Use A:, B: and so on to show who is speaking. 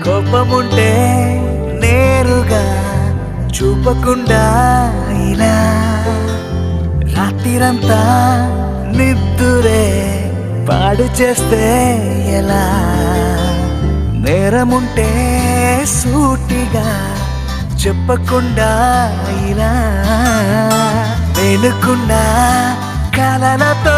A: కోపముంటే నేరుగా చూపకుండా ఇలా రాత్రిరంతా నిద్దురే పాడు చేస్తే ఎలా నేరముంటే సూటిగా చెప్పకుండా ఇలా వెనుకున్నా కలలతో